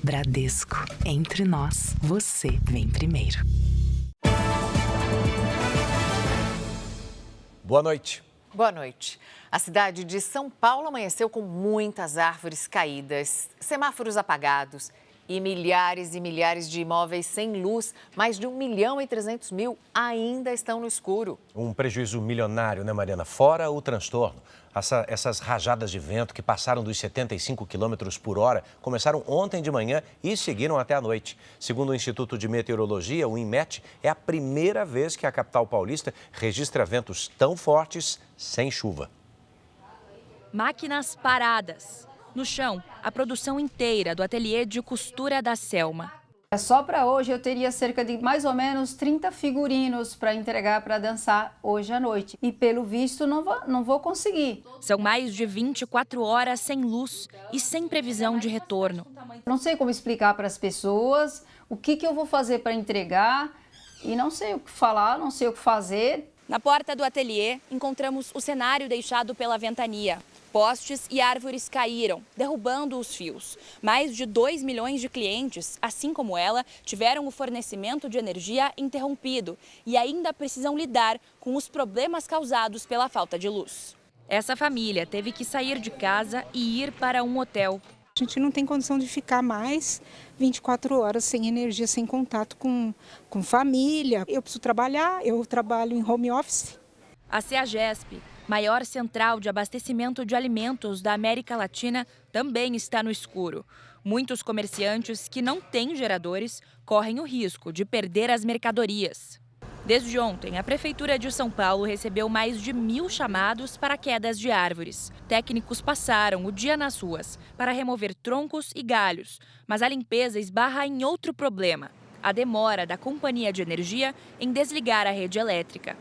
Bradesco. Entre nós, você vem primeiro. Boa noite. Boa noite. A cidade de São Paulo amanheceu com muitas árvores caídas, semáforos apagados e milhares de imóveis sem luz. Mais de 1.300.000 ainda estão no escuro. Um prejuízo milionário, né, Mariana? Fora o transtorno. Essas rajadas de vento que passaram dos 75 quilômetros por hora começaram ontem de manhã e seguiram até a noite. Segundo o Instituto de Meteorologia, o INMET, é a primeira vez que a capital paulista registra ventos tão fortes sem chuva. Máquinas paradas. No chão, a produção inteira do ateliê de costura da Selma. Só para hoje eu teria cerca de mais ou menos 30 figurinos para entregar para dançar hoje à noite. E pelo visto não vou conseguir. São mais de 24 horas sem luz e sem previsão de retorno. Não sei como explicar para as pessoas o que eu vou fazer para entregar e não sei o que falar, não sei o que fazer. Na porta do ateliê, encontramos o cenário deixado pela ventania. Postes e árvores caíram, derrubando os fios. Mais de 2 milhões de clientes, assim como ela, tiveram o fornecimento de energia interrompido e ainda precisam lidar com os problemas causados pela falta de luz. Essa família teve que sair de casa e ir para um hotel. A gente não tem condição de ficar mais 24 horas sem energia, sem contato com família. Eu preciso trabalhar, eu trabalho em home office. A CEAGESP, maior central de abastecimento de alimentos da América Latina, também está no escuro. Muitos comerciantes que não têm geradores correm o risco de perder as mercadorias. Desde ontem, a Prefeitura de São Paulo recebeu mais de 1.000 chamados para quedas de árvores. Técnicos passaram o dia nas ruas para remover troncos e galhos, mas a limpeza esbarra em outro problema: a demora da companhia de energia em desligar a rede elétrica.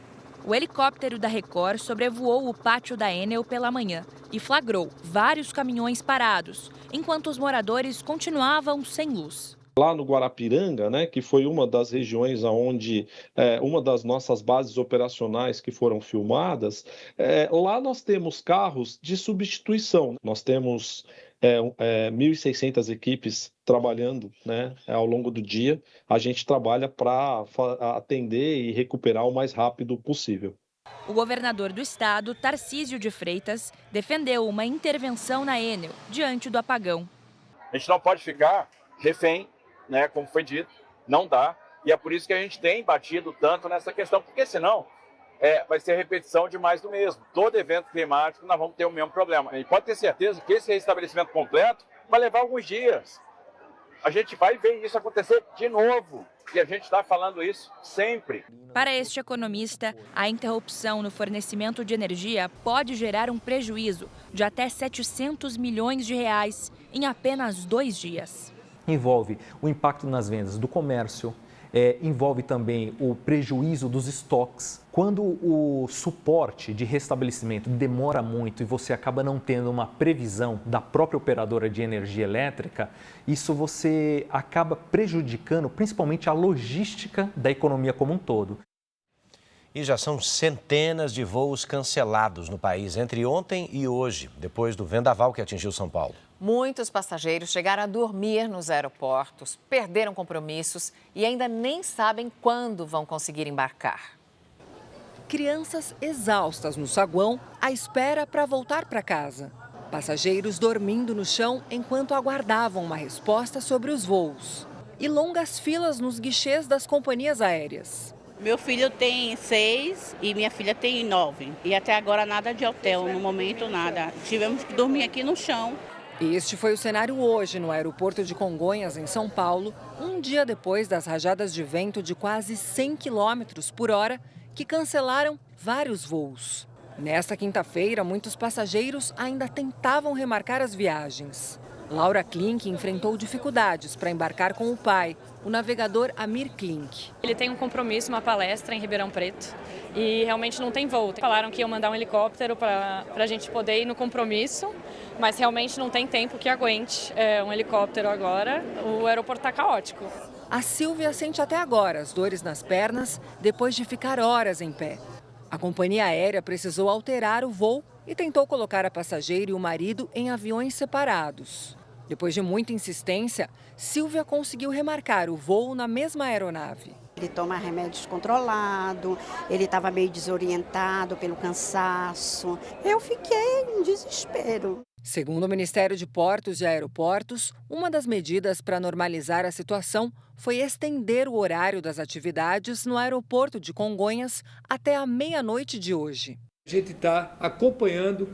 O helicóptero da Record sobrevoou o pátio da Enel pela manhã e flagrou vários caminhões parados, enquanto os moradores continuavam sem luz. Lá no Guarapiranga, né, que foi uma das regiões onde uma das nossas bases operacionais que foram filmadas, lá nós temos carros de substituição. Nós temos 1.600 equipes trabalhando, né, ao longo do dia. A gente trabalha para atender e recuperar o mais rápido possível. O governador do estado, Tarcísio de Freitas, defendeu uma intervenção na Enel diante do apagão. A gente não pode ficar refém, né, como foi dito, não dá. E é por isso que a gente tem batido tanto nessa questão, porque senão vai ser repetição de mais do mesmo. Todo evento climático nós vamos ter o mesmo problema. A gente pode ter certeza que esse restabelecimento completo vai levar alguns dias. A gente vai ver isso acontecer de novo. E a gente está falando isso sempre. Para este economista, a interrupção no fornecimento de energia pode gerar um prejuízo de até 700 milhões de reais em apenas 2 dias. Envolve o impacto nas vendas do comércio, envolve também o prejuízo dos estoques. Quando o suporte de restabelecimento demora muito e você acaba não tendo uma previsão da própria operadora de energia elétrica, isso você acaba prejudicando principalmente a logística da economia como um todo. E já são centenas de voos cancelados no país entre ontem e hoje, depois do vendaval que atingiu São Paulo. Muitos passageiros chegaram a dormir nos aeroportos, perderam compromissos e ainda nem sabem quando vão conseguir embarcar. Crianças exaustas no saguão, à espera para voltar para casa. Passageiros dormindo no chão enquanto aguardavam uma resposta sobre os voos. E longas filas nos guichês das companhias aéreas. Meu filho tem 6 e minha filha tem 9. E até agora nada de hotel, no momento nada. Tivemos que dormir aqui no chão. Este foi o cenário hoje no aeroporto de Congonhas, em São Paulo, um dia depois das rajadas de vento de quase 100 km por hora que cancelaram vários voos. Nesta quinta-feira, muitos passageiros ainda tentavam remarcar as viagens. Laura Klink enfrentou dificuldades para embarcar com o pai, o navegador Amir Klink. Ele tem um compromisso, uma palestra em Ribeirão Preto e realmente não tem voo. Falaram que iam mandar um helicóptero para a gente poder ir no compromisso, mas realmente não tem tempo que aguente um helicóptero agora. O aeroporto está caótico. A Silvia sente até agora as dores nas pernas depois de ficar horas em pé. A companhia aérea precisou alterar o voo e tentou colocar a passageira e o marido em aviões separados. Depois de muita insistência, Silvia conseguiu remarcar o voo na mesma aeronave. Ele toma remédios controlados, ele estava meio desorientado pelo cansaço. Eu fiquei em desespero. Segundo o Ministério de Portos e Aeroportos, uma das medidas para normalizar a situação foi estender o horário das atividades no aeroporto de Congonhas até a meia-noite de hoje. A gente está acompanhando,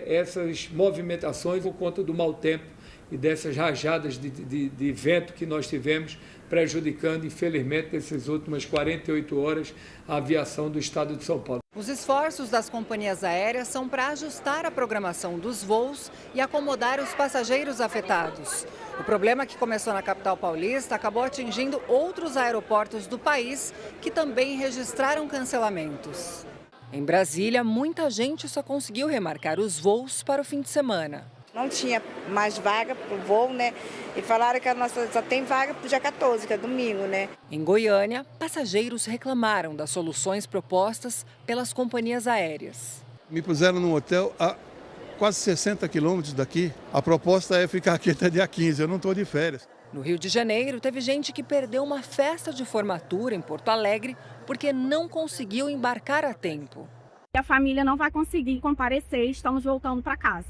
essas movimentações por conta do mau tempo e dessas rajadas de vento que nós tivemos, prejudicando, infelizmente, nessas últimas 48 horas, a aviação do estado de São Paulo. Os esforços das companhias aéreas são para ajustar a programação dos voos e acomodar os passageiros afetados. O problema que começou na capital paulista acabou atingindo outros aeroportos do país que também registraram cancelamentos. Em Brasília, muita gente só conseguiu remarcar os voos para o fim de semana. Não tinha mais vaga para o voo, E falaram que a nossa só tem vaga para o dia 14, que é domingo, Em Goiânia, passageiros reclamaram das soluções propostas pelas companhias aéreas. Me puseram num hotel a quase 60 quilômetros daqui. A proposta é ficar aqui até dia 15, eu não estou de férias. No Rio de Janeiro, teve gente que perdeu uma festa de formatura em Porto Alegre porque não conseguiu embarcar a tempo. A família não vai conseguir comparecer, estamos voltando para casa.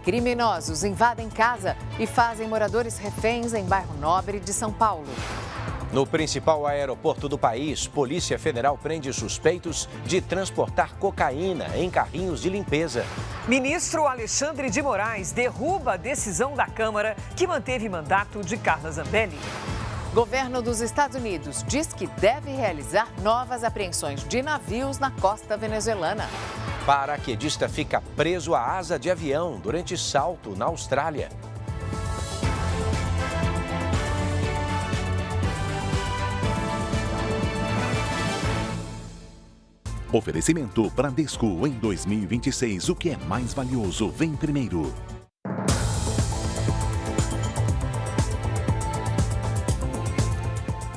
Criminosos invadem casa e fazem moradores reféns em bairro Nobre de São Paulo. No principal aeroporto do país, Polícia Federal prende suspeitos de transportar cocaína em carrinhos de limpeza. Ministro Alexandre de Moraes derruba a decisão da Câmara que manteve mandato de Carla Zambelli. Governo dos Estados Unidos diz que deve realizar novas apreensões de navios na costa venezuelana. Paraquedista fica preso à asa de avião durante salto na Austrália. Oferecimento Bradesco. Em 2026, o que é mais valioso vem primeiro.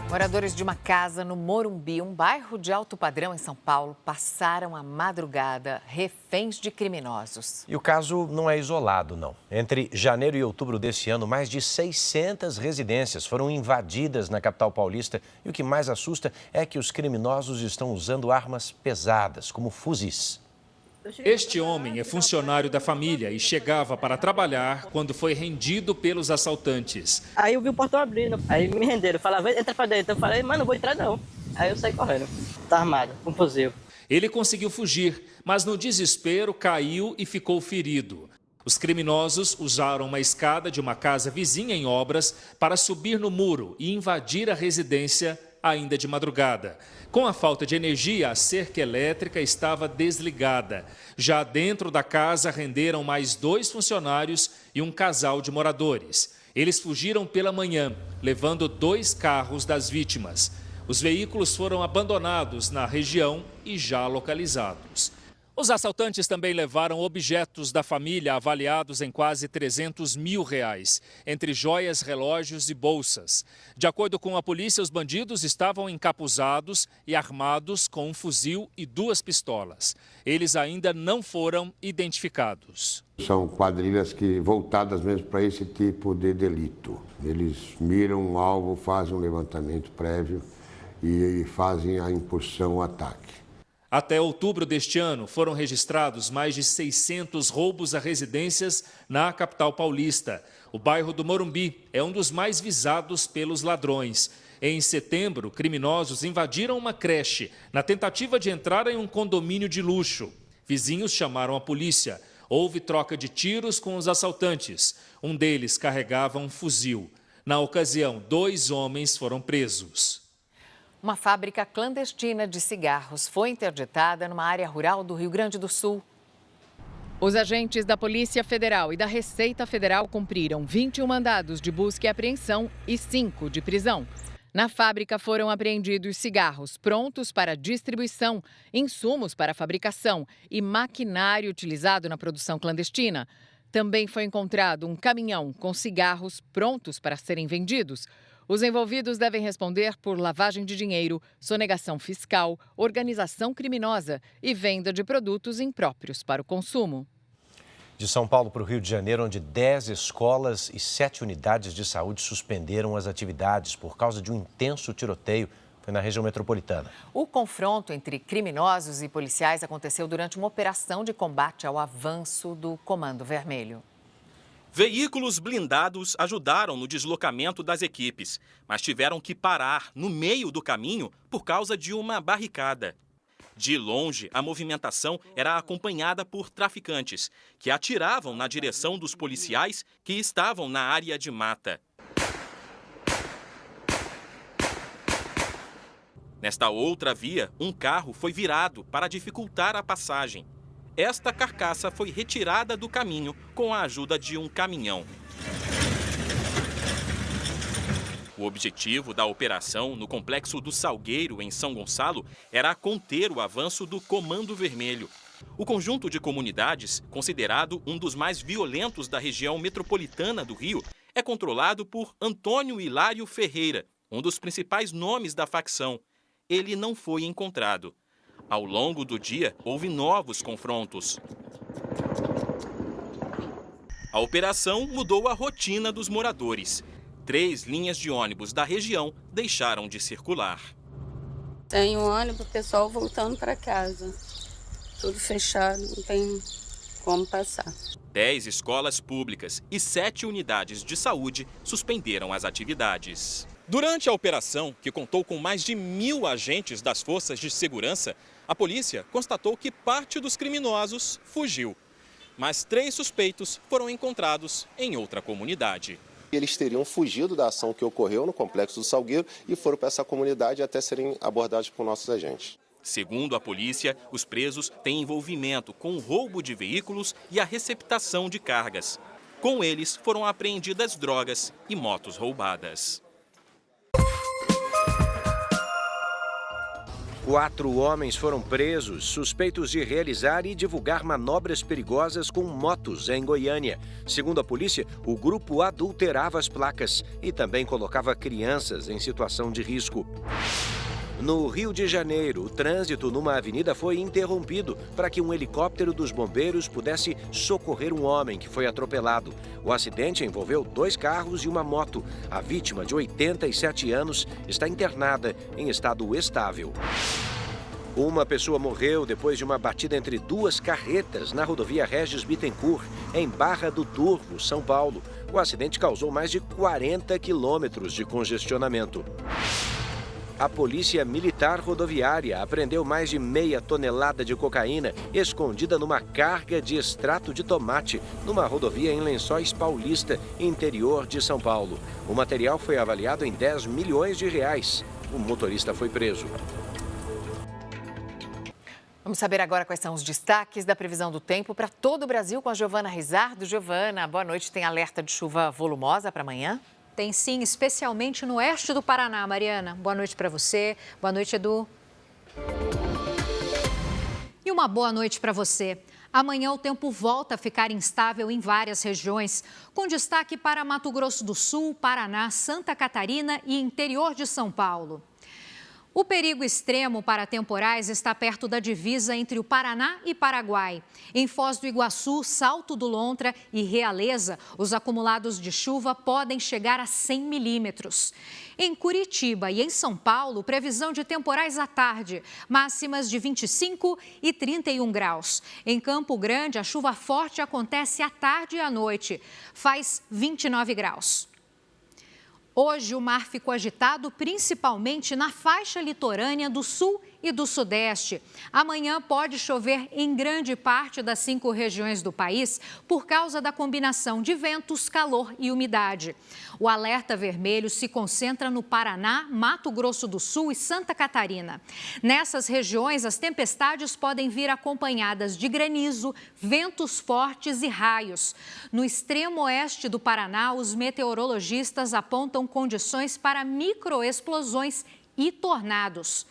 Moradores de uma casa no Morumbi, um bairro de alto padrão em São Paulo, passaram a madrugada reféns de criminosos. E o caso não é isolado, não. Entre janeiro e outubro desse ano, mais de 600 residências foram invadidas na capital paulista. E o que mais assusta é que os criminosos estão usando armas pesadas, como fuzis. Este homem é funcionário da família e chegava para trabalhar quando foi rendido pelos assaltantes. Aí eu vi o portão abrindo, aí me renderam, falavam, entra pra dentro. Eu falei, mas não vou entrar não. Aí eu saí correndo, tá armado, com um fuzil. Ele conseguiu fugir, mas no desespero caiu e ficou ferido. Os criminosos usaram uma escada de uma casa vizinha em obras para subir no muro e invadir a residência ainda de madrugada. Com a falta de energia, a cerca elétrica estava desligada. Já dentro da casa renderam mais 2 funcionários e um casal de moradores. Eles fugiram pela manhã, levando 2 carros das vítimas. Os veículos foram abandonados na região e já localizados. Os assaltantes também levaram objetos da família avaliados em quase R$300 mil, entre joias, relógios e bolsas. De acordo com a polícia, os bandidos estavam encapuzados e armados com um fuzil e 2 pistolas. Eles ainda não foram identificados. São quadrilhas voltadas mesmo para esse tipo de delito. Eles miram um alvo, fazem um levantamento prévio e fazem a incursão, o ataque. Até outubro deste ano, foram registrados mais de 600 roubos a residências na capital paulista. O bairro do Morumbi é um dos mais visados pelos ladrões. Em setembro, criminosos invadiram uma creche na tentativa de entrar em um condomínio de luxo. Vizinhos chamaram a polícia. Houve troca de tiros com os assaltantes. Um deles carregava um fuzil. Na ocasião, 2 homens foram presos. Uma fábrica clandestina de cigarros foi interditada numa área rural do Rio Grande do Sul. Os agentes da Polícia Federal e da Receita Federal cumpriram 21 mandados de busca e apreensão e 5 de prisão. Na fábrica foram apreendidos cigarros prontos para distribuição, insumos para fabricação e maquinário utilizado na produção clandestina. Também foi encontrado um caminhão com cigarros prontos para serem vendidos. Os envolvidos devem responder por lavagem de dinheiro, sonegação fiscal, organização criminosa e venda de produtos impróprios para o consumo. De São Paulo para o Rio de Janeiro, onde 10 escolas e 7 unidades de saúde suspenderam as atividades por causa de um intenso tiroteio. Foi na região metropolitana. O confronto entre criminosos e policiais aconteceu durante uma operação de combate ao avanço do Comando Vermelho. Veículos blindados ajudaram no deslocamento das equipes, mas tiveram que parar no meio do caminho por causa de uma barricada. De longe, a movimentação era acompanhada por traficantes, que atiravam na direção dos policiais que estavam na área de mata. Nesta outra via, um carro foi virado para dificultar a passagem. Esta carcaça foi retirada do caminho com a ajuda de um caminhão. O objetivo da operação no Complexo do Salgueiro, em São Gonçalo, era conter o avanço do Comando Vermelho. O conjunto de comunidades, considerado um dos mais violentos da região metropolitana do Rio, é controlado por Antônio Hilário Ferreira, um dos principais nomes da facção. Ele não foi encontrado. Ao longo do dia, houve novos confrontos. A operação mudou a rotina dos moradores. 3 linhas de ônibus da região deixaram de circular. Tem um ônibus, o pessoal voltando para casa. Tudo fechado, não tem como passar. 10 escolas públicas e 7 unidades de saúde suspenderam as atividades. Durante a operação, que contou com mais de 1.000 agentes das forças de segurança, a polícia constatou que parte dos criminosos fugiu. Mas 3 suspeitos foram encontrados em outra comunidade. Eles teriam fugido da ação que ocorreu no Complexo do Salgueiro e foram para essa comunidade até serem abordados por nossos agentes. Segundo a polícia, os presos têm envolvimento com o roubo de veículos e a receptação de cargas. Com eles foram apreendidas drogas e motos roubadas. 4 homens foram presos, suspeitos de realizar e divulgar manobras perigosas com motos em Goiânia. Segundo a polícia, o grupo adulterava as placas e também colocava crianças em situação de risco. No Rio de Janeiro, o trânsito numa avenida foi interrompido para que um helicóptero dos bombeiros pudesse socorrer um homem que foi atropelado. O acidente envolveu 2 carros e uma moto. A vítima, de 87 anos, está internada em estado estável. Uma pessoa morreu depois de uma batida entre 2 carretas na rodovia Regis Bittencourt, em Barra do Turvo, São Paulo. O acidente causou mais de 40 quilômetros de congestionamento. A Polícia Militar Rodoviária apreendeu mais de meia tonelada de cocaína escondida numa carga de extrato de tomate numa rodovia em Lençóis Paulista, interior de São Paulo. O material foi avaliado em R$10 milhões. O motorista foi preso. Vamos saber agora quais são os destaques da previsão do tempo para todo o Brasil com a Giovana Rizardo. Giovana, boa noite. Tem alerta de chuva volumosa para amanhã? Tem sim, especialmente no oeste do Paraná, Mariana. Boa noite para você. Boa noite, Edu. E uma boa noite para você. Amanhã o tempo volta a ficar instável em várias regiões, com destaque para Mato Grosso do Sul, Paraná, Santa Catarina e interior de São Paulo. O perigo extremo para temporais está perto da divisa entre o Paraná e Paraguai. Em Foz do Iguaçu, Salto do Lontra e Realeza, os acumulados de chuva podem chegar a 100 milímetros. Em Curitiba e em São Paulo, previsão de temporais à tarde, máximas de 25 e 31 graus. Em Campo Grande, a chuva forte acontece à tarde e à noite, faz 29 graus. Hoje, o mar ficou agitado, principalmente na faixa litorânea do sul e do sudeste. Amanhã pode chover em grande parte das 5 regiões do país por causa da combinação de ventos, calor e umidade. O alerta vermelho se concentra no Paraná, Mato Grosso do Sul e Santa Catarina. Nessas regiões, as tempestades podem vir acompanhadas de granizo, ventos fortes e raios. No extremo oeste do Paraná, os meteorologistas apontam condições para microexplosões e tornados.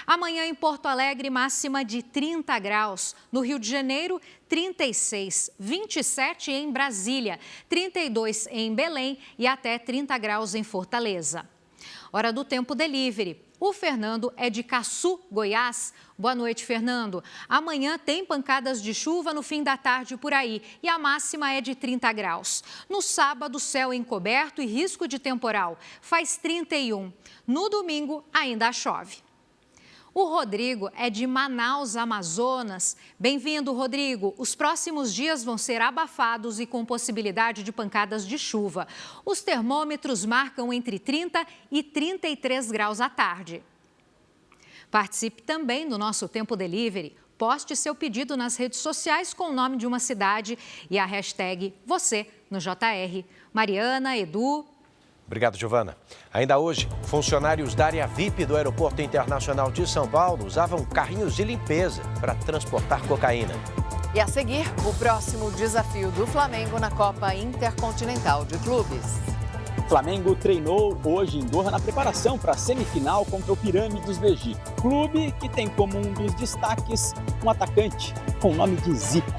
Amanhã em Porto Alegre, máxima de 30 graus. No Rio de Janeiro, 36, 27 em Brasília, 32 em Belém e até 30 graus em Fortaleza. Hora do Tempo Delivery. O Fernando é de Caçu, Goiás. Boa noite, Fernando. Amanhã tem pancadas de chuva no fim da tarde por aí e a máxima é de 30 graus. No sábado, céu encoberto e risco de temporal. Faz 31. No domingo, ainda chove. O Rodrigo é de Manaus, Amazonas. Bem-vindo, Rodrigo. Os próximos dias vão ser abafados e com possibilidade de pancadas de chuva. Os termômetros marcam entre 30 e 33 graus à tarde. Participe também do nosso Tempo Delivery. Poste seu pedido nas redes sociais com o nome de uma cidade e a hashtag você no JR. Mariana, Edu... Obrigado, Giovana. Ainda hoje, funcionários da área VIP do Aeroporto Internacional de São Paulo usavam carrinhos de limpeza para transportar cocaína. E a seguir, o próximo desafio do Flamengo na Copa Intercontinental de Clubes. O Flamengo treinou hoje em Doha na preparação para a semifinal contra o Pirâmides do Egito. Clube que tem como um dos destaques um atacante com o nome de Zico.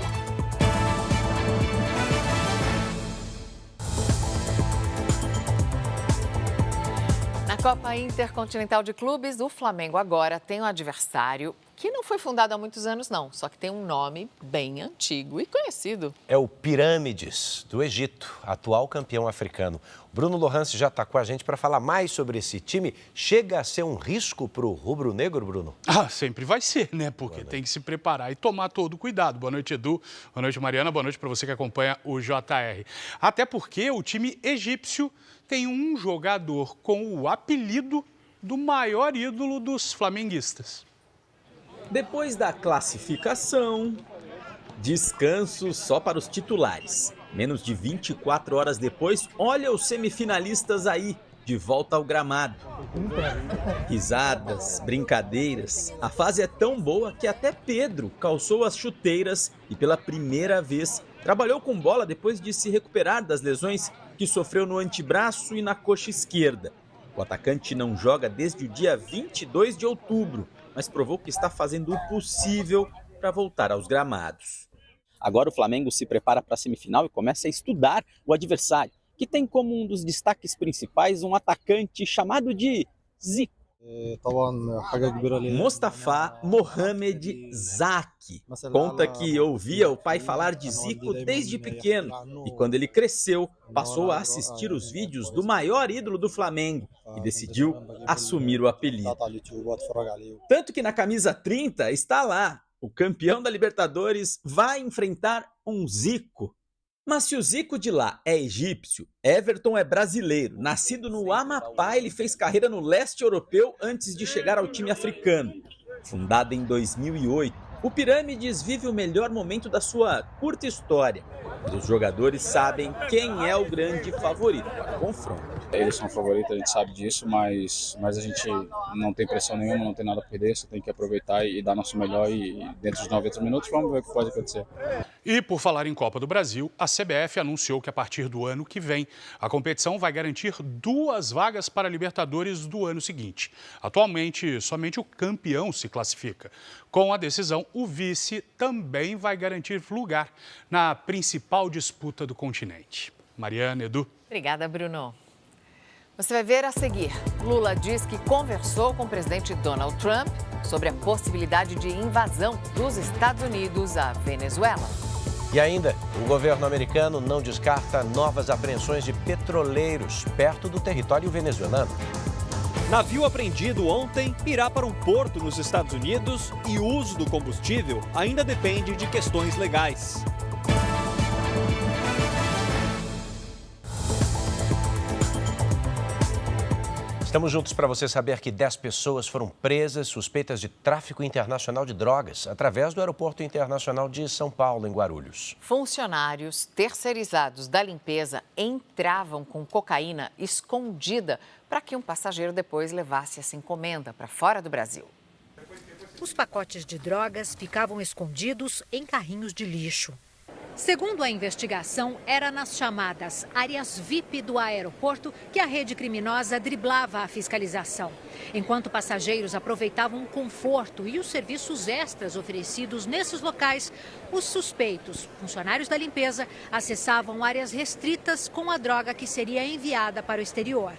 Na Copa Intercontinental de Clubes, o Flamengo agora tem um adversário que não foi fundado há muitos anos, não. Só que tem um nome bem antigo e conhecido. É o Pirâmides do Egito, atual campeão africano. Bruno Lohance já está com a gente para falar mais sobre esse time. Chega a ser um risco para o rubro-negro, Bruno? Sempre vai ser, né? Porque tem que se preparar e tomar todo o cuidado. Boa noite, Edu. Boa noite, Mariana. Boa noite para você que acompanha o JR. Até porque o time egípcio tem um jogador com o apelido do maior ídolo dos flamenguistas. Depois da classificação, descanso só para os titulares. Menos de 24 horas depois, olha os semifinalistas aí, de volta ao gramado. Risadas, brincadeiras. A fase é tão boa que até Pedro calçou as chuteiras e pela primeira vez trabalhou com bola depois de se recuperar das lesões que sofreu no antebraço e na coxa esquerda. O atacante não joga desde o dia 22 de outubro, mas provou que está fazendo o possível para voltar aos gramados. Agora o Flamengo se prepara para a semifinal e começa a estudar o adversário, que tem como um dos destaques principais um atacante chamado de Zico. Mostafa Mohamed Zaki conta que ouvia o pai falar de Zico desde pequeno e quando ele cresceu passou a assistir os vídeos do maior ídolo do Flamengo e decidiu assumir o apelido. Tanto que na camisa 30 está lá, o campeão da Libertadores vai enfrentar um Zico. Mas se o Zico de lá é egípcio, Everton é brasileiro. Nascido no Amapá, ele fez carreira no leste europeu antes de chegar ao time africano. Fundado em 2008, o Pirâmides vive o melhor momento da sua curta história. Mas os jogadores sabem quem é o grande favorito para o confronto. Eles são favoritos, a gente sabe disso, mas a gente não tem pressão nenhuma, não tem nada a perder, só tem que aproveitar e dar nosso melhor e dentro dos 90 minutos vamos ver o que pode acontecer. E por falar em Copa do Brasil, a CBF anunciou que a partir do ano que vem, a competição vai garantir 2 vagas para a Libertadores do ano seguinte. Atualmente, somente o campeão se classifica. Com a decisão, o vice também vai garantir lugar na principal disputa do continente. Mariana, Edu. Obrigada, Bruno. Você vai ver a seguir. Lula diz que conversou com o presidente Donald Trump sobre a possibilidade de invasão dos Estados Unidos à Venezuela. E ainda, o governo americano não descarta novas apreensões de petroleiros perto do território venezuelano. Navio apreendido ontem irá para um porto nos Estados Unidos e o uso do combustível ainda depende de questões legais. Estamos juntos para você saber que 10 pessoas foram presas suspeitas de tráfico internacional de drogas através do Aeroporto Internacional de São Paulo, em Guarulhos. Funcionários terceirizados da limpeza entravam com cocaína escondida para que um passageiro depois levasse essa encomenda para fora do Brasil. Os pacotes de drogas ficavam escondidos em carrinhos de lixo. Segundo a investigação, era nas chamadas áreas VIP do aeroporto que a rede criminosa driblava a fiscalização. Enquanto passageiros aproveitavam o conforto e os serviços extras oferecidos nesses locais, os suspeitos, funcionários da limpeza, acessavam áreas restritas com a droga que seria enviada para o exterior.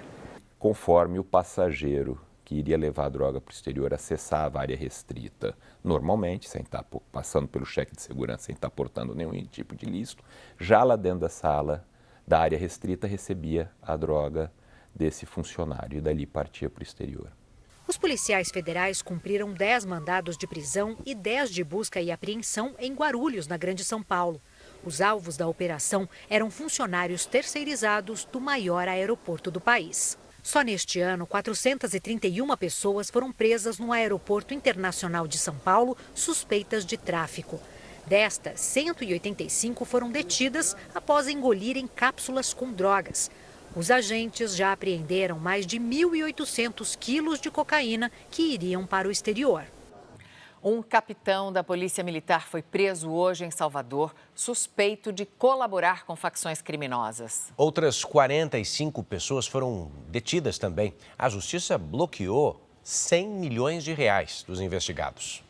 conforme o passageiro que iria levar a droga para o exterior acessava a área restrita normalmente, sem estar passando pelo cheque de segurança, sem estar portando nenhum tipo de ilícito, já lá dentro da sala da área restrita recebia a droga desse funcionário e dali partia para o exterior. Os policiais federais cumpriram 10 mandados de prisão e 10 de busca e apreensão em Guarulhos, na Grande São Paulo. Os alvos da operação eram funcionários terceirizados do maior aeroporto do país. Só neste ano, 431 pessoas foram presas no Aeroporto Internacional de São Paulo, suspeitas de tráfico. Destas, 185 foram detidas após engolirem cápsulas com drogas. Os agentes já apreenderam mais de 1.800 quilos de cocaína que iriam para o exterior. Um capitão da Polícia Militar foi preso hoje em Salvador, suspeito de colaborar com facções criminosas. Outras 45 pessoas foram detidas também. A Justiça bloqueou 100 milhões de reais dos investigados.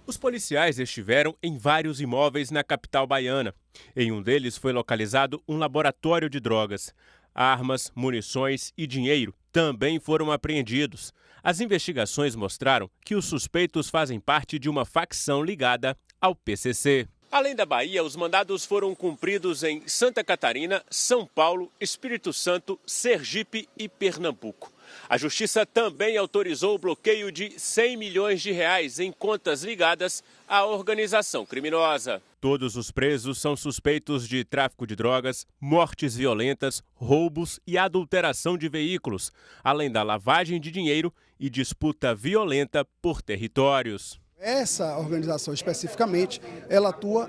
Os policiais estiveram em vários imóveis na capital baiana. Em um deles foi localizado um laboratório de drogas. Armas, munições e dinheiro também foram apreendidos. As investigações mostraram que os suspeitos fazem parte de uma facção ligada ao PCC. Além da Bahia, os mandados foram cumpridos em Santa Catarina, São Paulo, Espírito Santo, Sergipe e Pernambuco. A Justiça também autorizou o bloqueio de 100 milhões de reais em contas ligadas à organização criminosa. Todos os presos são suspeitos de tráfico de drogas, mortes violentas, roubos e adulteração de veículos, além da lavagem de dinheiro e disputa violenta por territórios. Essa organização especificamente, ela atua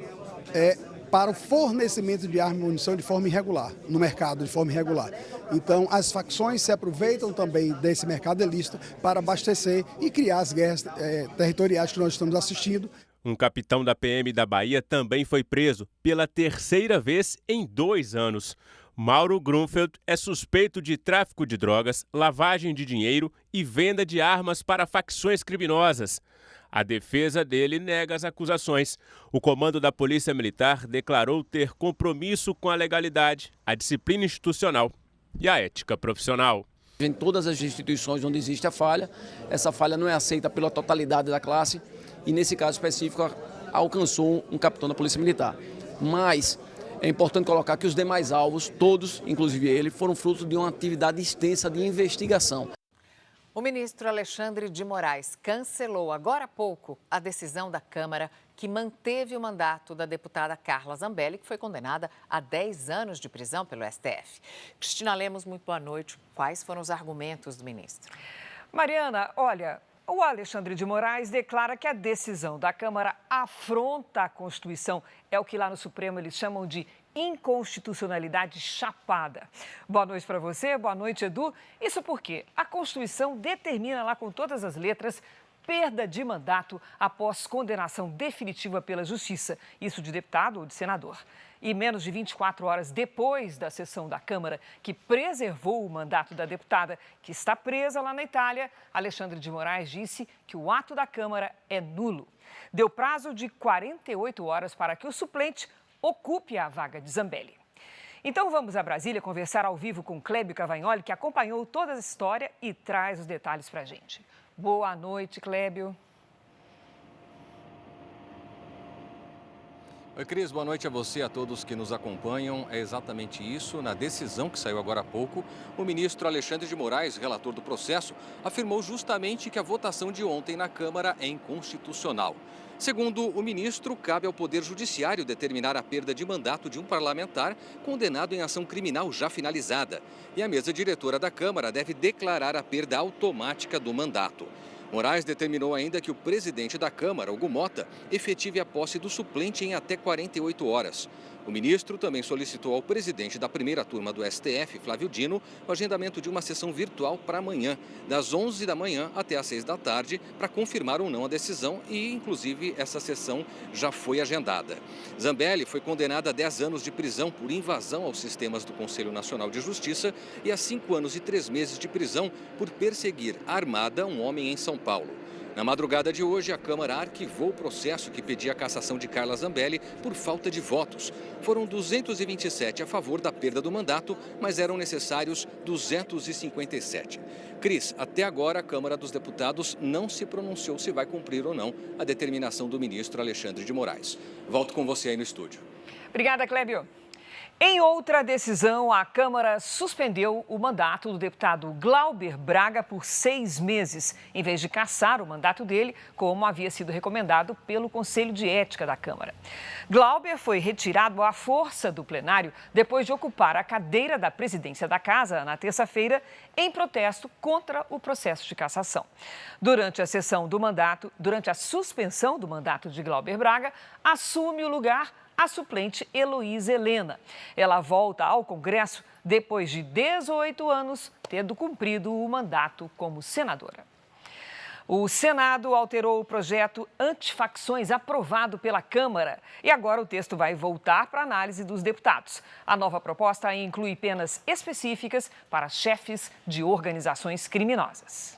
para o fornecimento de armas e munição de forma irregular, no mercado de forma irregular. Então, as facções se aproveitam também desse mercado ilícito para abastecer e criar as guerras territoriais que nós estamos assistindo. Um capitão da PM da Bahia também foi preso pela terceira vez em 2 anos. Mauro Grunfeld é suspeito de tráfico de drogas, lavagem de dinheiro e venda de armas para facções criminosas. A defesa dele nega as acusações. O comando da Polícia Militar declarou ter compromisso com a legalidade, a disciplina institucional e a ética profissional. Em todas as instituições onde existe a falha, essa falha não é aceita pela totalidade da classe e, nesse caso específico, alcançou um capitão da Polícia Militar. Mas é importante colocar que os demais alvos, todos, inclusive ele, foram fruto de uma atividade extensa de investigação. O ministro Alexandre de Moraes cancelou agora há pouco a decisão da Câmara que manteve o mandato da deputada Carla Zambelli, que foi condenada a 10 anos de prisão pelo STF. Cristina Lemos, muito boa noite. Quais foram os argumentos do ministro? Mariana, olha, o Alexandre de Moraes declara que a decisão da Câmara afronta a Constituição. É o que lá no Supremo eles chamam de inconstitucionalidade chapada. Boa noite para você, boa noite, Edu. Isso porque a Constituição determina lá com todas as letras perda de mandato após condenação definitiva pela Justiça, isso de deputado ou de senador. E menos de 24 horas depois da sessão da Câmara, que preservou o mandato da deputada, que está presa lá na Itália, Alexandre de Moraes disse que o ato da Câmara é nulo. Deu prazo de 48 horas para que o suplente ocupe a vaga de Zambelli. Então vamos a Brasília conversar ao vivo com Clébio Cavagnoli, que acompanhou toda a história e traz os detalhes para a gente. Boa noite, Clébio. Oi, Cris, boa noite a você e a todos que nos acompanham. É exatamente isso. Na decisão que saiu agora há pouco, o ministro Alexandre de Moraes, relator do processo, afirmou justamente que a votação de ontem na Câmara é inconstitucional. Segundo o ministro, cabe ao Poder Judiciário determinar a perda de mandato de um parlamentar condenado em ação criminal já finalizada. E a mesa diretora da Câmara deve declarar a perda automática do mandato. Moraes determinou ainda que o presidente da Câmara, Hugo Mota, efetive a posse do suplente em até 48 horas. O ministro também solicitou ao presidente da primeira turma do STF, Flávio Dino, o agendamento de uma sessão virtual para amanhã, das 11 da manhã até às 6 da tarde, para confirmar ou não a decisão e, inclusive, essa sessão já foi agendada. Zambelli foi condenada a 10 anos de prisão por invasão aos sistemas do Conselho Nacional de Justiça e a 5 anos e 3 meses de prisão por perseguir armada um homem em São Paulo. Na madrugada de hoje, a Câmara arquivou o processo que pedia a cassação de Carla Zambelli por falta de votos. Foram 227 a favor da perda do mandato, mas eram necessários 257. Cris, até agora a Câmara dos Deputados não se pronunciou se vai cumprir ou não a determinação do ministro Alexandre de Moraes. Volto com você aí no estúdio. Obrigada, Clébio. Em outra decisão, a Câmara suspendeu o mandato do deputado Glauber Braga por 6 meses, em vez de cassar o mandato dele, como havia sido recomendado pelo Conselho de Ética da Câmara. Glauber foi retirado à força do plenário depois de ocupar a cadeira da presidência da Casa na terça-feira, em protesto contra o processo de cassação. Durante a suspensão do mandato de Glauber Braga, assume o lugar a suplente Heloísa Helena. Ela volta ao Congresso depois de 18 anos, tendo cumprido o mandato como senadora. O Senado alterou o projeto antifacções aprovado pela Câmara e agora o texto vai voltar para a análise dos deputados. A nova proposta inclui penas específicas para chefes de organizações criminosas.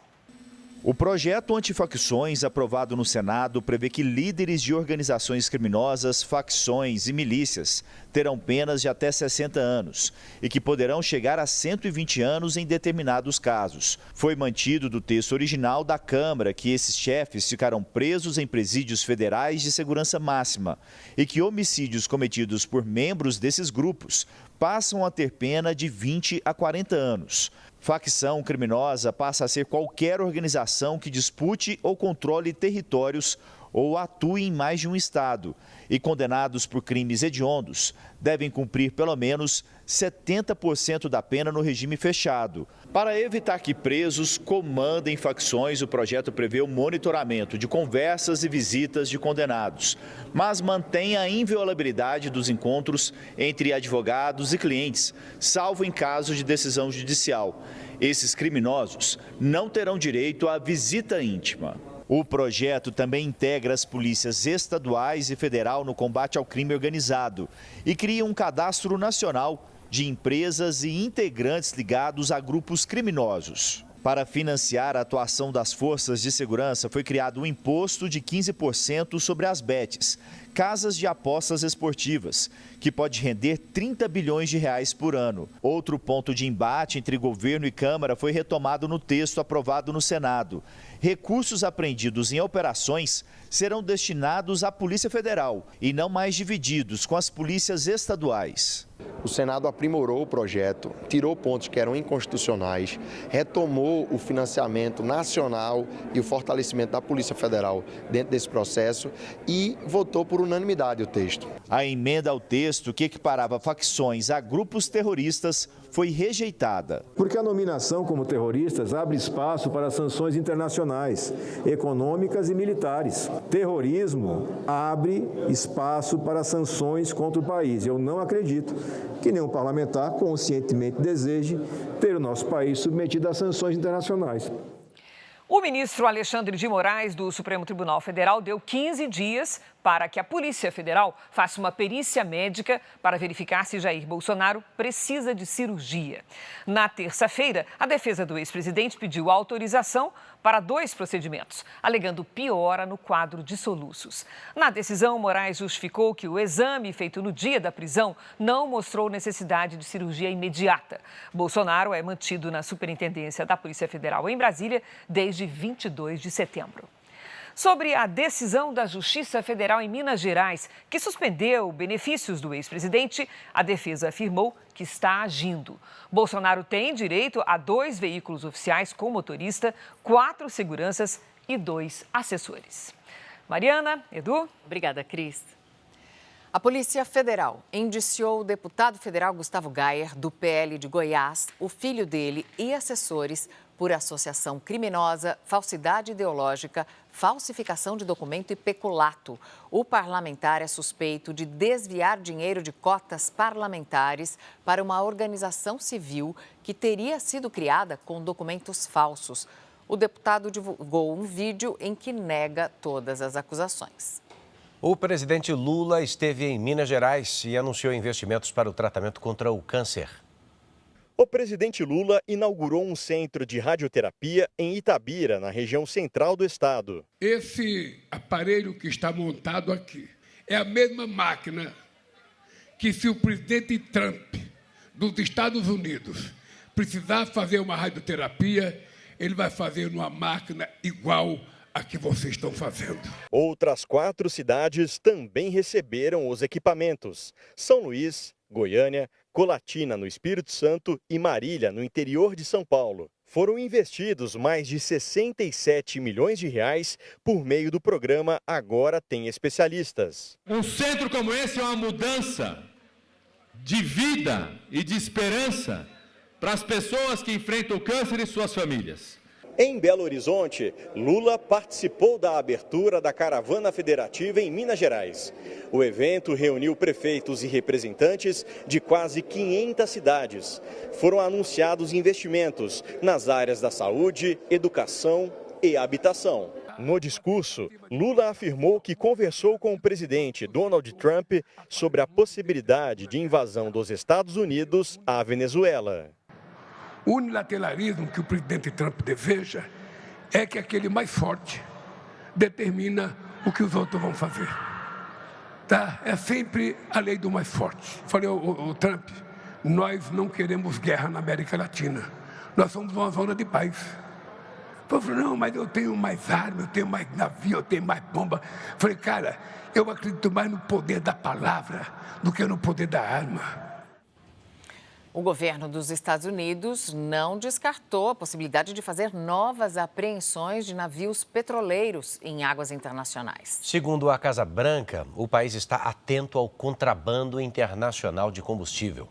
O projeto antifacções aprovado no Senado prevê que líderes de organizações criminosas, facções e milícias terão penas de até 60 anos e que poderão chegar a 120 anos em determinados casos. Foi mantido do texto original da Câmara que esses chefes ficarão presos em presídios federais de segurança máxima e que homicídios cometidos por membros desses grupos passam a ter pena de 20 a 40 anos. Facção criminosa passa a ser qualquer organização que dispute ou controle territórios ou atue em mais de um estado. E condenados por crimes hediondos devem cumprir pelo menos 70% da pena no regime fechado. Para evitar que presos comandem facções, o projeto prevê o monitoramento de conversas e visitas de condenados, mas mantém a inviolabilidade dos encontros entre advogados e clientes, salvo em caso de decisão judicial. Esses criminosos não terão direito à visita íntima. O projeto também integra as polícias estaduais e federal no combate ao crime organizado e cria um cadastro nacional de empresas e integrantes ligados a grupos criminosos. Para financiar a atuação das forças de segurança, foi criado um imposto de 15% sobre as bets, casas de apostas esportivas, que pode render 30 bilhões de reais por ano. Outro ponto de embate entre governo e Câmara foi retomado no texto aprovado no Senado. Recursos apreendidos em operações serão destinados à Polícia Federal e não mais divididos com as polícias estaduais. O Senado aprimorou o projeto, tirou pontos que eram inconstitucionais, retomou o financiamento nacional e o fortalecimento da Polícia Federal dentro desse processo e votou por unanimidade o texto. A emenda ao texto que equiparava facções a grupos terroristas foi rejeitada. Porque a nominação como terroristas abre espaço para sanções internacionais, econômicas e militares. Terrorismo abre espaço para sanções contra o país. Eu não acredito que nenhum parlamentar conscientemente deseje ter o nosso país submetido a sanções internacionais. O ministro Alexandre de Moraes, do Supremo Tribunal Federal, deu 15 dias para que a Polícia Federal faça uma perícia médica para verificar se Jair Bolsonaro precisa de cirurgia. Na terça-feira, a defesa do ex-presidente pediu autorização para 2 procedimentos, alegando piora no quadro de soluços. Na decisão, Moraes justificou que o exame feito no dia da prisão não mostrou necessidade de cirurgia imediata. Bolsonaro é mantido na Superintendência da Polícia Federal em Brasília desde 22 de setembro. Sobre a decisão da Justiça Federal em Minas Gerais, que suspendeu benefícios do ex-presidente, a defesa afirmou que está agindo. Bolsonaro tem direito a 2 veículos oficiais com motorista, 4 seguranças e 2 assessores. Mariana, Edu. Obrigada, Cris. A Polícia Federal indiciou o deputado federal Gustavo Gayer, do PL de Goiás, o filho dele e assessores por associação criminosa, falsidade ideológica, falsificação de documento e peculato. O parlamentar é suspeito de desviar dinheiro de cotas parlamentares para uma organização civil que teria sido criada com documentos falsos. O deputado divulgou um vídeo em que nega todas as acusações. O presidente Lula esteve em Minas Gerais e anunciou investimentos para o tratamento contra o câncer. O presidente Lula inaugurou um centro de radioterapia em Itabira, na região central do estado. Esse aparelho que está montado aqui é a mesma máquina que, se o presidente Trump dos Estados Unidos precisar fazer uma radioterapia, ele vai fazer numa máquina igual a que vocês estão fazendo. Outras 4 cidades também receberam os equipamentos: São Luís, Goiânia, Colatina, no Espírito Santo, e Marília, no interior de São Paulo. Foram investidos mais de 67 milhões de reais por meio do programa Agora Tem Especialistas. Um centro como esse é uma mudança de vida e de esperança para as pessoas que enfrentam o câncer e suas famílias. Em Belo Horizonte, Lula participou da abertura da Caravana Federativa em Minas Gerais. O evento reuniu prefeitos e representantes de quase 500 cidades. Foram anunciados investimentos nas áreas da saúde, educação e habitação. No discurso, Lula afirmou que conversou com o presidente Donald Trump sobre a possibilidade de invasão dos Estados Unidos à Venezuela. O unilateralismo que o presidente Trump deseja é que aquele mais forte determina o que os outros vão fazer. Tá? É sempre a lei do mais forte. Falei, o Trump, nós não queremos guerra na América Latina. Nós somos uma zona de paz. Eu falei, não, mas eu tenho mais arma, eu tenho mais navio, eu tenho mais bomba. Falei, cara, eu acredito mais no poder da palavra do que no poder da arma. O governo dos Estados Unidos não descartou a possibilidade de fazer novas apreensões de navios petroleiros em águas internacionais. Segundo a Casa Branca, o país está atento ao contrabando internacional de combustível.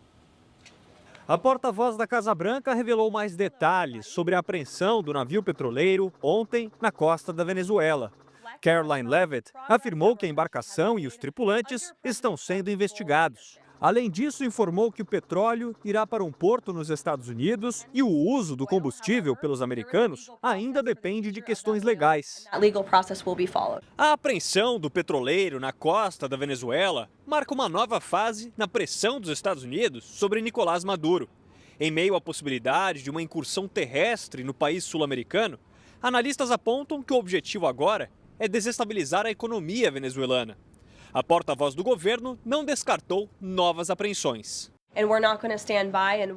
A porta-voz da Casa Branca revelou mais detalhes sobre a apreensão do navio petroleiro ontem na costa da Venezuela. Caroline Leavitt afirmou que a embarcação e os tripulantes estão sendo investigados. Além disso, informou que o petróleo irá para um porto nos Estados Unidos e o uso do combustível pelos americanos ainda depende de questões legais. A apreensão do petroleiro na costa da Venezuela marca uma nova fase na pressão dos Estados Unidos sobre Nicolás Maduro. Em meio à possibilidade de uma incursão terrestre no país sul-americano, analistas apontam que o objetivo agora é desestabilizar a economia venezuelana. A porta-voz do governo não descartou novas apreensões.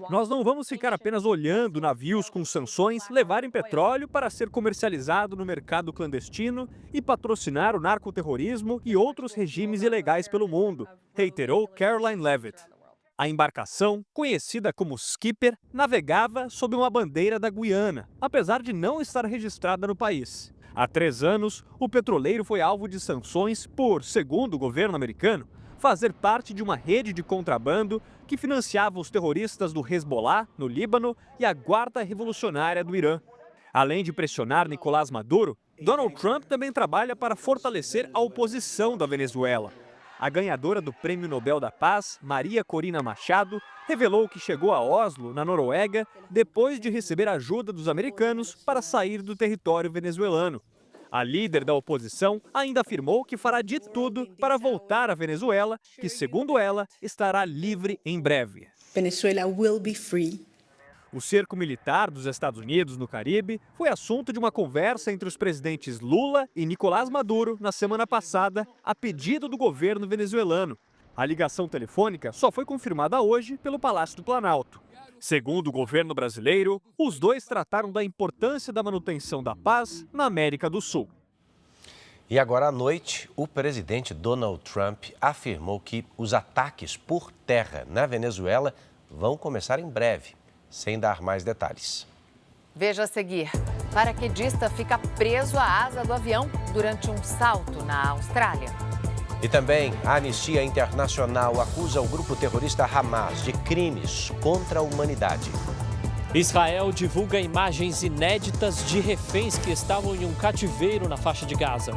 Nós não vamos ficar apenas olhando navios com sanções levarem petróleo para ser comercializado no mercado clandestino e patrocinar o narcoterrorismo e outros regimes ilegais pelo mundo, reiterou Caroline Leavitt. A embarcação, conhecida como Skipper, navegava sob uma bandeira da Guiana, apesar de não estar registrada no país. Há 3 anos, o petroleiro foi alvo de sanções por, segundo o governo americano, fazer parte de uma rede de contrabando que financiava os terroristas do Hezbollah, no Líbano, e a Guarda Revolucionária do Irã. Além de pressionar Nicolás Maduro, Donald Trump também trabalha para fortalecer a oposição da Venezuela. A ganhadora do Prêmio Nobel da Paz, Maria Corina Machado, revelou que chegou a Oslo, na Noruega, depois de receber ajuda dos americanos para sair do território venezuelano. A líder da oposição ainda afirmou que fará de tudo para voltar à Venezuela, que, segundo ela, estará livre em breve. Venezuela will be free. O cerco militar dos Estados Unidos no Caribe foi assunto de uma conversa entre os presidentes Lula e Nicolás Maduro na semana passada, a pedido do governo venezuelano. A ligação telefônica só foi confirmada hoje pelo Palácio do Planalto. Segundo o governo brasileiro, os dois trataram da importância da manutenção da paz na América do Sul. E agora à noite, o presidente Donald Trump afirmou que os ataques por terra na Venezuela vão começar em breve, sem dar mais detalhes. Veja a seguir. Paraquedista fica preso à asa do avião durante um salto na Austrália. E também a Anistia Internacional acusa o grupo terrorista Hamas de crimes contra a humanidade. Israel divulga imagens inéditas de reféns que estavam em um cativeiro na faixa de Gaza.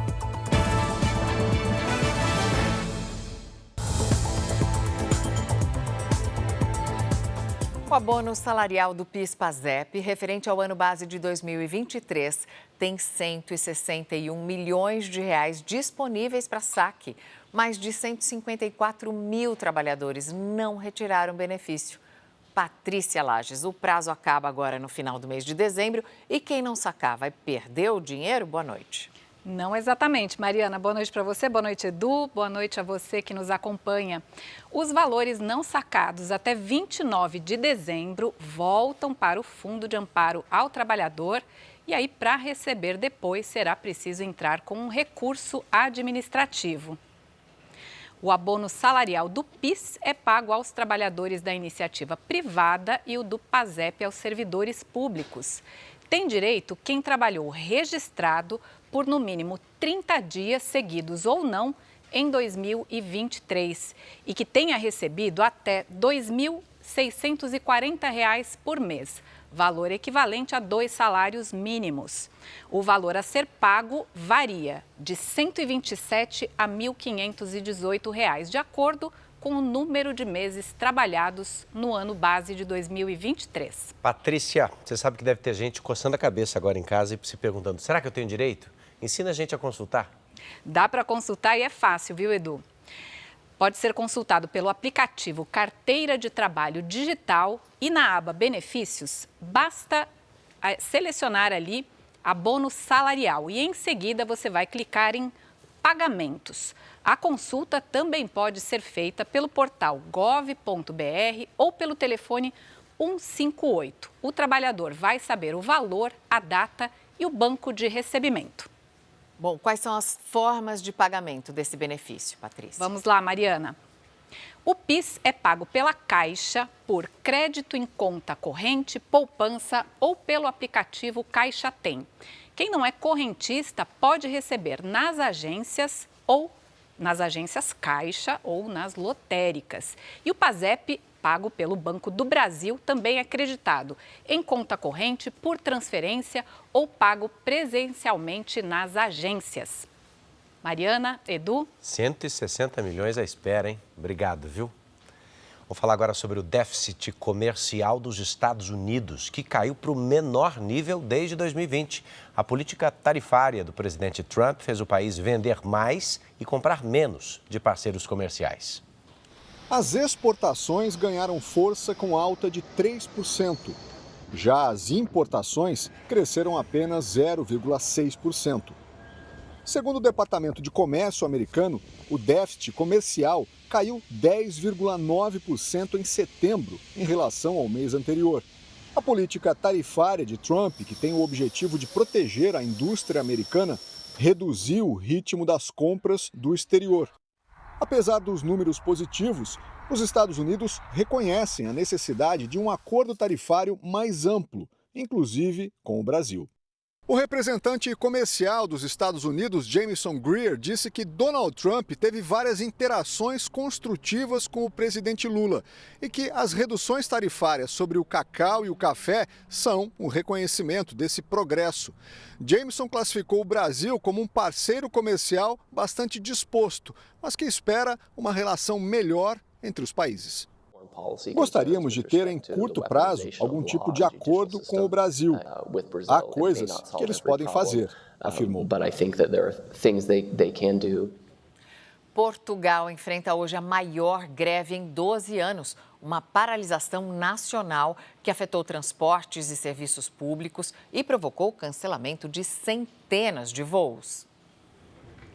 O abono salarial do PIS/PASEP, referente ao ano base de 2023, tem 161 milhões de reais disponíveis para saque. Mais de 154 mil trabalhadores não retiraram benefício. Patrícia Lages. O prazo acaba agora no final do mês de dezembro e quem não sacar vai perder o dinheiro? Boa noite. Não exatamente, Mariana. Boa noite para você, boa noite, Edu, boa noite a você que nos acompanha. Os valores não sacados até 29 de dezembro voltam para o Fundo de Amparo ao Trabalhador e aí, para receber depois, será preciso entrar com um recurso administrativo. O abono salarial do PIS é pago aos trabalhadores da iniciativa privada e o do PASEP aos servidores públicos. Tem direito quem trabalhou registrado por no mínimo 30 dias seguidos ou não em 2023 e que tenha recebido até R$ 2.640 por mês, valor equivalente a 2 salários mínimos. O valor a ser pago varia de R$ 127 a R$ 1.518, de acordo com o número de meses trabalhados no ano base de 2023. Patrícia, você sabe que deve ter gente coçando a cabeça agora em casa e se perguntando, será que eu tenho direito? Ensina a gente a consultar. Dá para consultar e é fácil, viu, Edu? Pode ser consultado pelo aplicativo Carteira de Trabalho Digital e na aba Benefícios, basta selecionar ali abono salarial e em seguida você vai clicar em Pagamentos. A consulta também pode ser feita pelo portal gov.br ou pelo telefone 158. O trabalhador vai saber o valor, a data e o banco de recebimento. Bom, quais são as formas de pagamento desse benefício, Patrícia? Vamos lá, Mariana. O PIS é pago pela Caixa por crédito em conta corrente, poupança ou pelo aplicativo Caixa Tem. Quem não é correntista pode receber nas agências Caixa ou nas lotéricas. E o PASEP, pago pelo Banco do Brasil, também é acreditado em conta corrente, por transferência ou pago presencialmente nas agências. Mariana, Edu. 160 milhões à espera, hein? Obrigado, viu? Vou falar agora sobre o déficit comercial dos Estados Unidos, que caiu para o menor nível desde 2020. A política tarifária do presidente Trump fez o país vender mais e comprar menos de parceiros comerciais. As exportações ganharam força com alta de 3%. Já as importações cresceram apenas 0,6%. Segundo o Departamento de Comércio americano, o déficit comercial caiu 10,9% em setembro em relação ao mês anterior. A política tarifária de Trump, que tem o objetivo de proteger a indústria americana, reduziu o ritmo das compras do exterior. Apesar dos números positivos, os Estados Unidos reconhecem a necessidade de um acordo tarifário mais amplo, inclusive com o Brasil. O representante comercial dos Estados Unidos, Jamieson Greer, disse que Donald Trump teve várias interações construtivas com o presidente Lula e que as reduções tarifárias sobre o cacau e o café são um reconhecimento desse progresso. Jamieson classificou o Brasil como um parceiro comercial bastante disposto, mas que espera uma relação melhor entre os países. Gostaríamos de ter, em curto prazo, algum tipo de acordo com o Brasil. Há coisas que eles podem fazer, afirmou. Portugal enfrenta hoje a maior greve em 12 anos, uma paralisação nacional que afetou transportes e serviços públicos e provocou o cancelamento de centenas de voos.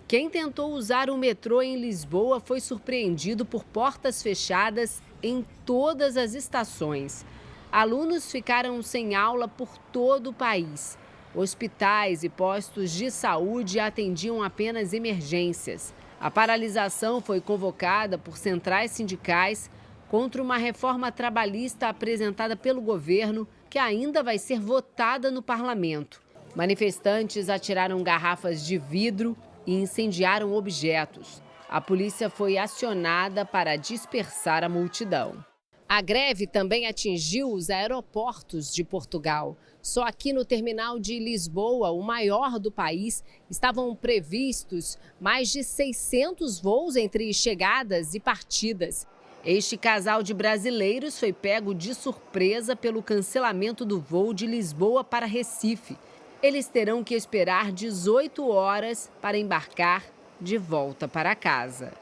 Quem tentou usar o metrô em Lisboa foi surpreendido por portas fechadas em todas as estações. Alunos ficaram sem aula por todo o país. Hospitais e postos de saúde atendiam apenas emergências. A paralisação foi convocada por centrais sindicais contra uma reforma trabalhista apresentada pelo governo, que ainda vai ser votada no parlamento. Manifestantes atiraram garrafas de vidro e incendiaram objetos. A polícia foi acionada para dispersar a multidão. A greve também atingiu os aeroportos de Portugal. Só aqui no terminal de Lisboa, o maior do país, estavam previstos mais de 600 voos entre chegadas e partidas. Este casal de brasileiros foi pego de surpresa pelo cancelamento do voo de Lisboa para Recife. Eles terão que esperar 18 horas para embarcar de volta para casa.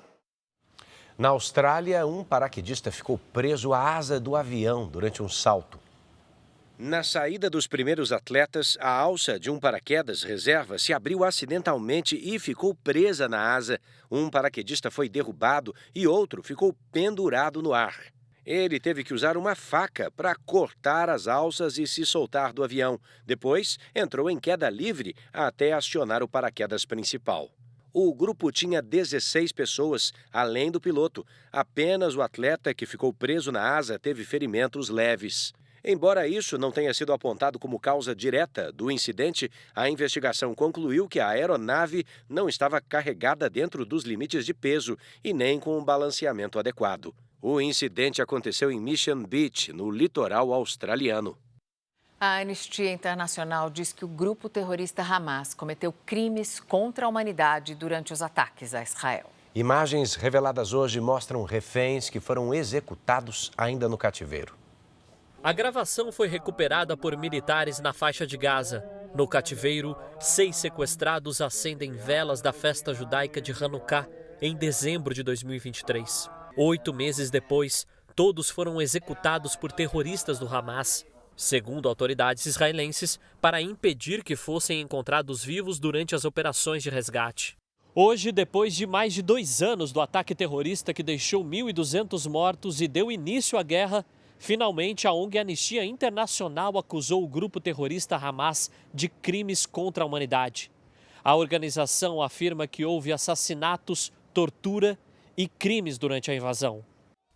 Na Austrália, um paraquedista ficou preso à asa do avião durante um salto. Na saída dos primeiros atletas, a alça de um paraquedas reserva se abriu acidentalmente e ficou presa na asa. Um paraquedista foi derrubado e outro ficou pendurado no ar. Ele teve que usar uma faca para cortar as alças e se soltar do avião. Depois, entrou em queda livre até acionar o paraquedas principal. O grupo tinha 16 pessoas, além do piloto. Apenas o atleta que ficou preso na asa teve ferimentos leves. Embora isso não tenha sido apontado como causa direta do incidente, a investigação concluiu que a aeronave não estava carregada dentro dos limites de peso e nem com um balanceamento adequado. O incidente aconteceu em Mission Beach, no litoral australiano. A Anistia Internacional diz que o grupo terrorista Hamas cometeu crimes contra a humanidade durante os ataques a Israel. Imagens reveladas hoje mostram reféns que foram executados ainda no cativeiro. A gravação foi recuperada por militares na faixa de Gaza. No cativeiro, 6 sequestrados acendem velas da festa judaica de Hanukkah em dezembro de 2023. 8 meses depois, todos foram executados por terroristas do Hamas, segundo autoridades israelenses, para impedir que fossem encontrados vivos durante as operações de resgate. Hoje, depois de mais de 2 anos do ataque terrorista que deixou 1.200 mortos e deu início à guerra, finalmente a ONG Anistia Internacional acusou o grupo terrorista Hamas de crimes contra a humanidade. A organização afirma que houve assassinatos, tortura e crimes durante a invasão.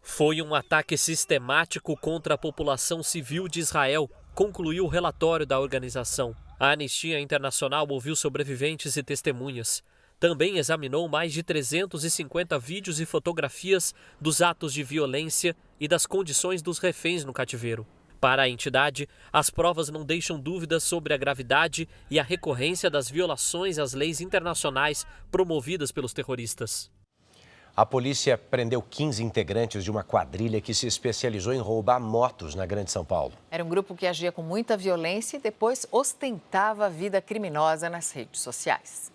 Foi um ataque sistemático contra a população civil de Israel, concluiu o relatório da organização. A Anistia Internacional ouviu sobreviventes e testemunhas. Também examinou mais de 350 vídeos e fotografias dos atos de violência e das condições dos reféns no cativeiro. Para a entidade, as provas não deixam dúvidas sobre a gravidade e a recorrência das violações às leis internacionais promovidas pelos terroristas. A polícia prendeu 15 integrantes de uma quadrilha que se especializou em roubar motos na Grande São Paulo. Era um grupo que agia com muita violência e depois ostentava a vida criminosa nas redes sociais.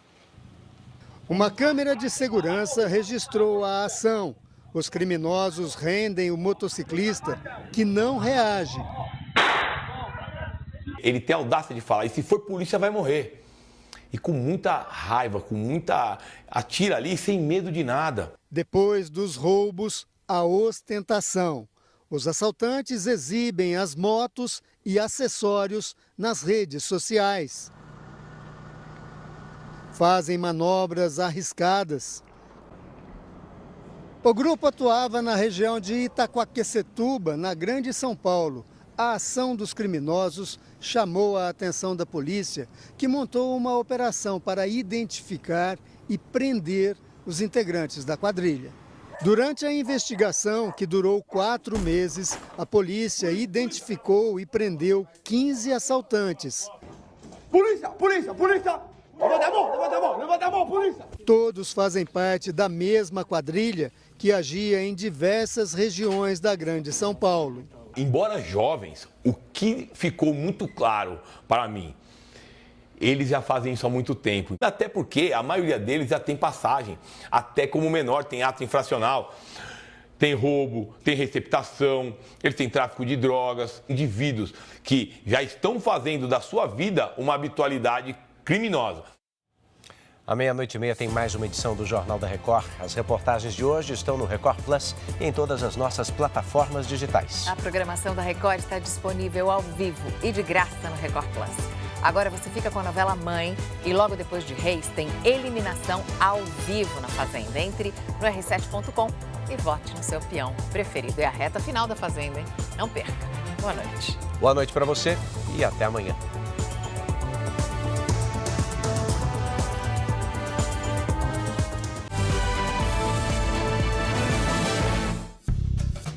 Uma câmera de segurança registrou a ação. Os criminosos rendem o motociclista, que não reage. Ele tem a audácia de falar, e se for polícia vai morrer. E com muita raiva, atira ali sem medo de nada. Depois dos roubos, a ostentação. Os assaltantes exibem as motos e acessórios nas redes sociais. Fazem manobras arriscadas. O grupo atuava na região de Itaquaquecetuba, na Grande São Paulo. A ação dos criminosos chamou a atenção da polícia, que montou uma operação para identificar e prender os integrantes da quadrilha. Durante a investigação, que durou 4 meses, a polícia identificou e prendeu 15 assaltantes. Polícia, polícia, polícia! Levanta a mão, levanta a mão, levanta a mão, polícia! Todos fazem parte da mesma quadrilha que agia em diversas regiões da Grande São Paulo. Embora jovens, o que ficou muito claro para mim, eles já fazem isso há muito tempo. Até porque a maioria deles já tem passagem, até como menor, tem ato infracional, tem roubo, tem receptação, eles têm tráfico de drogas, indivíduos que já estão fazendo da sua vida uma habitualidade criminosa. À 00:30 tem mais uma edição do Jornal da Record. As reportagens de hoje estão no Record Plus e em todas as nossas plataformas digitais. A programação da Record está disponível ao vivo e de graça no Record Plus. Agora você fica com a novela Mãe e logo depois de Reis tem eliminação ao vivo na Fazenda. Entre no r7.com e vote no seu peão preferido. É a reta final da Fazenda, hein? Não perca. Boa noite. Boa noite para você e até amanhã.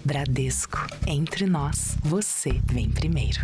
Bradesco, entre nós, você vem primeiro.